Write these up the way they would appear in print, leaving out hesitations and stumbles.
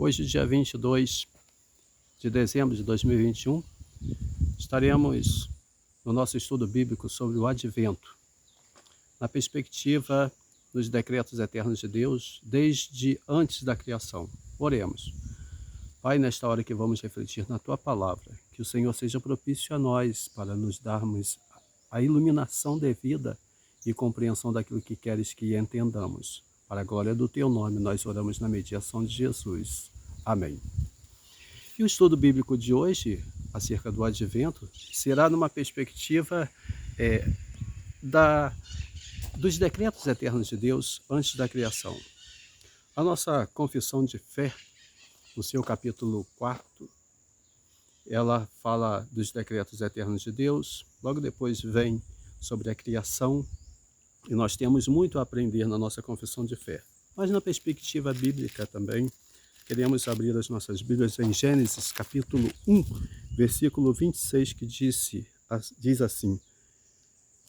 Hoje, dia 22 de dezembro de 2021, estaremos no nosso estudo bíblico sobre o Advento, na perspectiva dos decretos eternos de Deus desde antes da criação. Oremos. Pai, nesta hora que vamos refletir na Tua Palavra, que o Senhor seja propício a nós para nos darmos a iluminação devida e compreensão daquilo que queres que entendamos. Para a glória do Teu nome, nós oramos na mediação de Jesus. Amém. E o estudo bíblico de hoje, acerca do Advento, será numa perspectiva dos decretos eternos de Deus antes da criação. A nossa confissão de fé, no seu capítulo 4, ela fala dos decretos eternos de Deus, logo depois vem sobre a criação, e nós temos muito a aprender na nossa confissão de fé. Mas na perspectiva bíblica também, queremos abrir as nossas Bíblias em Gênesis capítulo 1, versículo 26, que diz assim: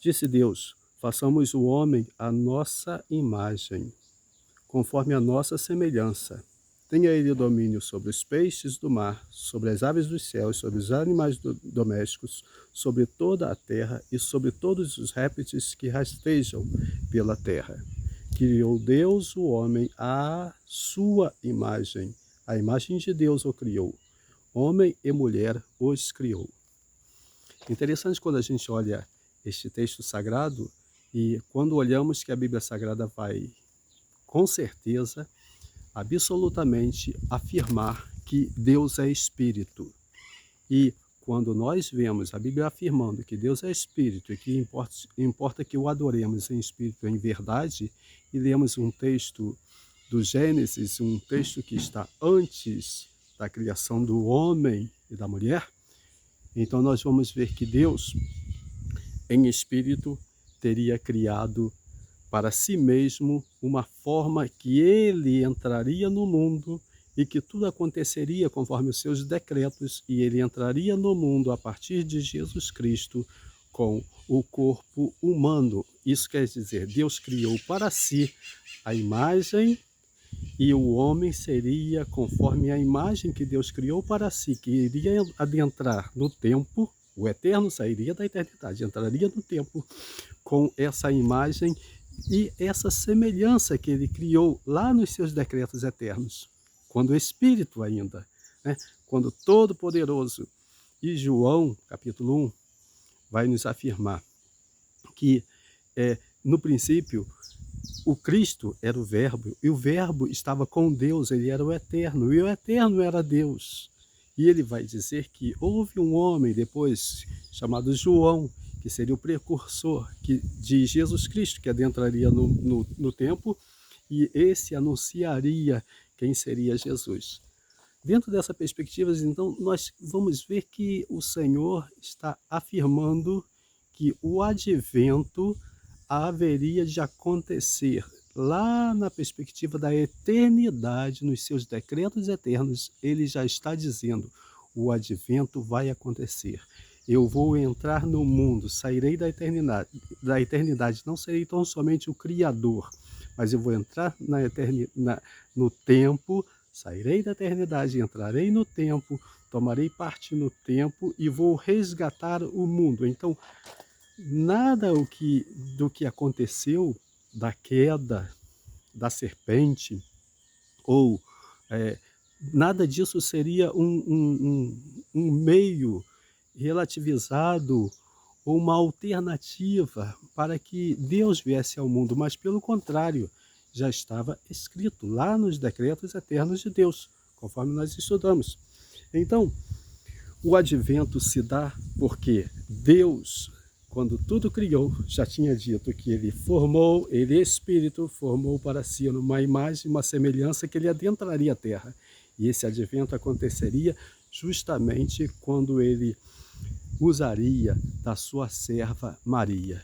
Disse Deus, façamos o homem à nossa imagem, conforme a nossa semelhança. Tenha ele domínio sobre os peixes do mar, sobre as aves dos céus, sobre os animais domésticos, sobre toda a terra e sobre todos os répteis que rastejam pela terra. Criou Deus o homem à sua imagem. A imagem de Deus o criou. Homem e mulher os criou. Interessante quando a gente olha este texto sagrado e quando olhamos que a Bíblia Sagrada vai, com certeza, absolutamente afirmar que Deus é Espírito. E quando nós vemos a Bíblia afirmando que Deus é Espírito e que importa que o adoremos em Espírito e em verdade, e lemos um texto do Gênesis, um texto que está antes da criação do homem e da mulher, então nós vamos ver que Deus, em Espírito, teria criado para si mesmo uma forma que ele entraria no mundo e que tudo aconteceria conforme os seus decretos, e ele entraria no mundo a partir de Jesus Cristo com o corpo humano. Isso quer dizer, Deus criou para si a imagem e o homem seria conforme a imagem que Deus criou para si, que iria adentrar no tempo, o eterno sairia da eternidade, entraria no tempo com essa imagem e essa semelhança que ele criou lá nos seus decretos eternos, quando o Espírito ainda, quando Todo-Poderoso. E João, capítulo 1, vai nos afirmar que no princípio o Cristo era o Verbo, e o Verbo estava com Deus, ele era o Eterno, e o Eterno era Deus. E ele vai dizer que houve um homem depois, chamado João, que seria o precursor de Jesus Cristo, que adentraria no tempo, e esse anunciaria quem seria Jesus. Dentro dessa perspectiva, então, nós vamos ver que o Senhor está afirmando que o advento haveria de acontecer lá na perspectiva da eternidade, nos seus decretos eternos. Ele já está dizendo, o advento vai acontecer. Eu vou entrar no mundo, sairei da eternidade, não serei tão somente o Criador, mas eu vou entrar no tempo, sairei da eternidade, entrarei no tempo, tomarei parte no tempo e vou resgatar o mundo. Então, nada do que aconteceu da queda da serpente, ou nada disso seria um meio relativizado ou uma alternativa para que Deus viesse ao mundo, mas pelo contrário, já estava escrito lá nos decretos eternos de Deus, conforme nós estudamos. Então, o advento se dá porque Deus, quando tudo criou, já tinha dito que ele é Espírito, formou para si uma imagem, uma semelhança que ele adentraria a terra. E esse advento aconteceria justamente quando ele usaria da sua serva Maria.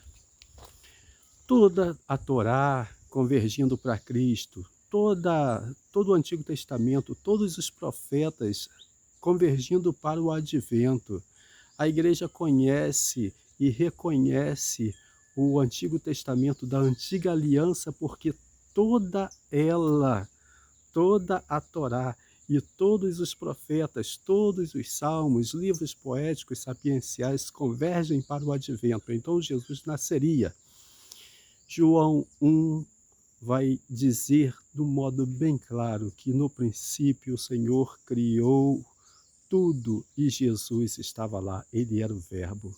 Toda a Torá convergindo para Cristo, todo o Antigo Testamento, todos os profetas convergindo para o advento. A igreja conhece e reconhece o Antigo Testamento da Antiga Aliança, porque toda a Torá e todos os profetas, todos os salmos, livros poéticos sapienciais convergem para o advento. Então Jesus nasceria. João 1 vai dizer de um modo bem claro que no princípio o Senhor criou tudo e Jesus estava lá, ele era o Verbo.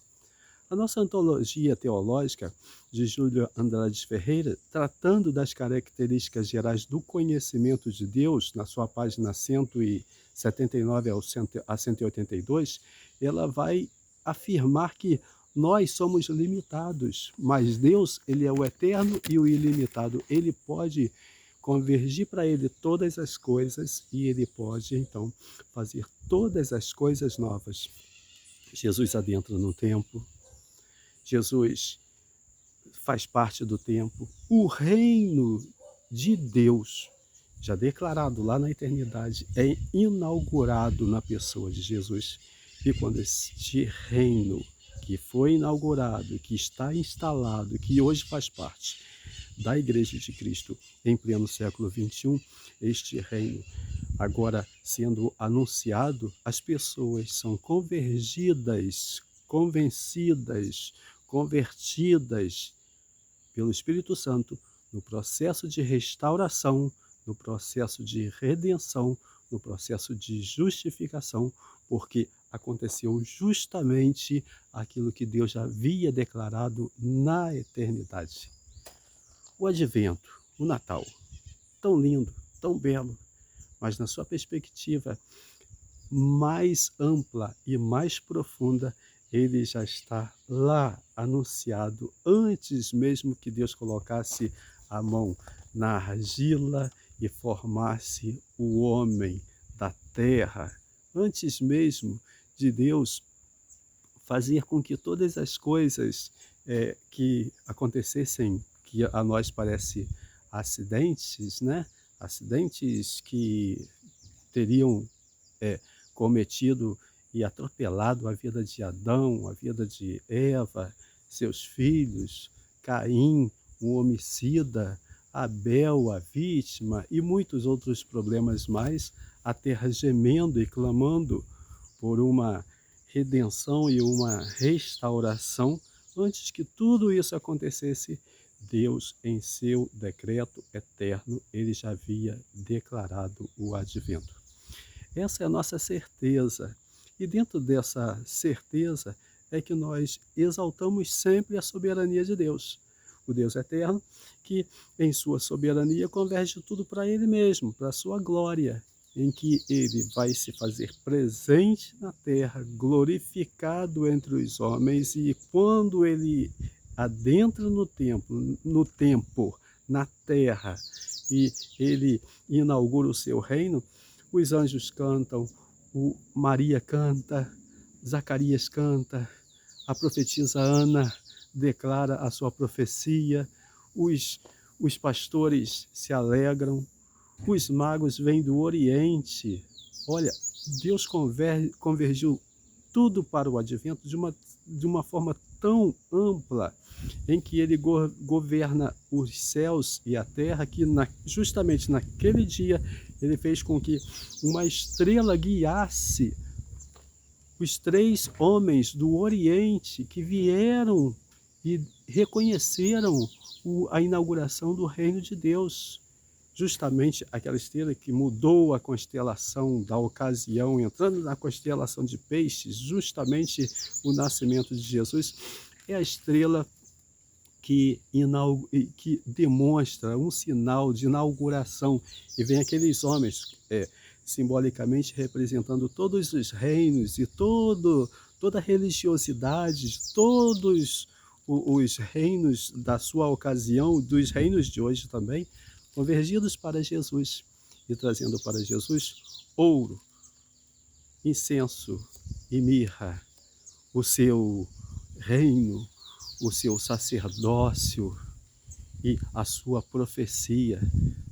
A nossa antologia teológica de Júlio Andrade Ferreira, tratando das características gerais do conhecimento de Deus, na sua página 179 a 182, ela vai afirmar que nós somos limitados, mas Deus, ele é o eterno e o ilimitado. Ele pode convergir para ele todas as coisas e ele pode, então, fazer todas as coisas novas. Jesus adentra no tempo, Jesus faz parte do tempo. O reino de Deus, já declarado lá na eternidade, é inaugurado na pessoa de Jesus. E quando este reino que foi inaugurado, que está instalado, que hoje faz parte da Igreja de Cristo em pleno século XXI, este reino agora sendo anunciado, as pessoas são convergidas, convencidas, convertidas pelo Espírito Santo no processo de restauração, no processo de redenção, no processo de justificação, porque aconteceu justamente aquilo que Deus já havia declarado na eternidade. O advento, o Natal, tão lindo, tão belo, mas na sua perspectiva mais ampla e mais profunda, ele já está lá anunciado antes mesmo que Deus colocasse a mão na argila e formasse o homem da terra, antes mesmo de Deus fazer com que todas as coisas que acontecessem, que a nós parece acidentes, né? Acidentes que teriam cometido e atropelado a vida de Adão, a vida de Eva, seus filhos, Caim, o homicida, Abel, a vítima, e muitos outros problemas mais, a terra gemendo e clamando por uma redenção e uma restauração. Antes que tudo isso acontecesse, Deus, em seu decreto eterno, ele já havia declarado o advento. Essa é a nossa certeza. E dentro dessa certeza é que nós exaltamos sempre a soberania de Deus. O Deus eterno, que em sua soberania converge tudo para ele mesmo, para a sua glória, em que ele vai se fazer presente na terra, glorificado entre os homens, e quando ele adentra no tempo, na terra, e ele inaugura o seu reino, os anjos cantam, Maria canta, Zacarias canta, a profetisa Ana declara a sua profecia, os pastores se alegram, os magos vêm do Oriente. Olha, Deus convergiu tudo para o advento de uma forma tão ampla, em que ele governa os céus e a terra, que justamente naquele dia ele fez com que uma estrela guiasse os 3 homens do Oriente que vieram e reconheceram a inauguração do reino de Deus. Justamente aquela estrela que mudou a constelação da ocasião, entrando na constelação de Peixes, justamente o nascimento de Jesus, é a estrela que demonstra um sinal de inauguração. E vem aqueles homens, simbolicamente representando todos os reinos e toda a religiosidade, todos os reinos da sua ocasião, dos reinos de hoje também, convergidos para Jesus e trazendo para Jesus ouro, incenso e mirra, o seu reino, o seu sacerdócio e a sua profecia.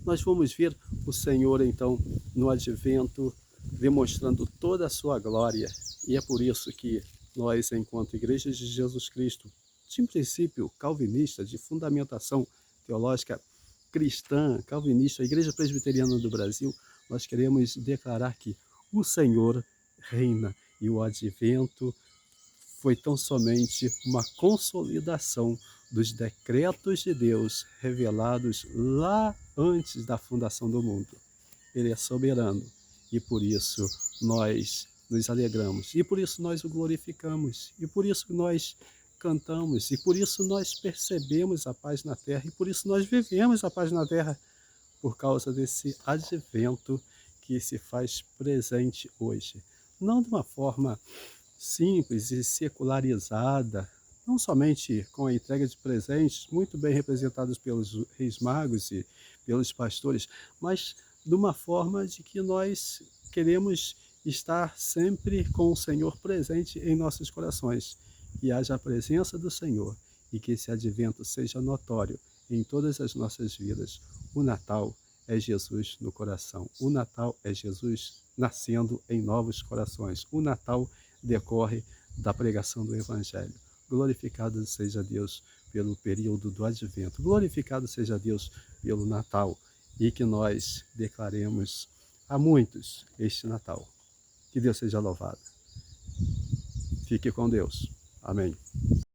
Nós vamos ver o Senhor, então, no advento, demonstrando toda a sua glória. E é por isso que nós, enquanto Igreja de Jesus Cristo, de princípio calvinista, de fundamentação teológica cristã, calvinista, a Igreja Presbiteriana do Brasil, nós queremos declarar que o Senhor reina e o advento foi tão somente uma consolidação dos decretos de Deus revelados lá antes da fundação do mundo. Ele é soberano e por isso nós nos alegramos, e por isso nós o glorificamos, e por isso nós cantamos, e por isso nós percebemos a paz na terra, e por isso nós vivemos a paz na terra, por causa desse advento que se faz presente hoje. Não de uma forma simples e secularizada, não somente com a entrega de presentes, muito bem representados pelos reis magos e pelos pastores, mas de uma forma de que nós queremos estar sempre com o Senhor presente em nossos corações, que haja a presença do Senhor e que esse advento seja notório em todas as nossas vidas. O Natal é Jesus no coração. O Natal é Jesus nascendo em novos corações. O Natal decorre da pregação do Evangelho. Glorificado seja Deus pelo período do Advento. Glorificado seja Deus pelo Natal. E que nós declaremos a muitos este Natal. Que Deus seja louvado. Fique com Deus. Amém.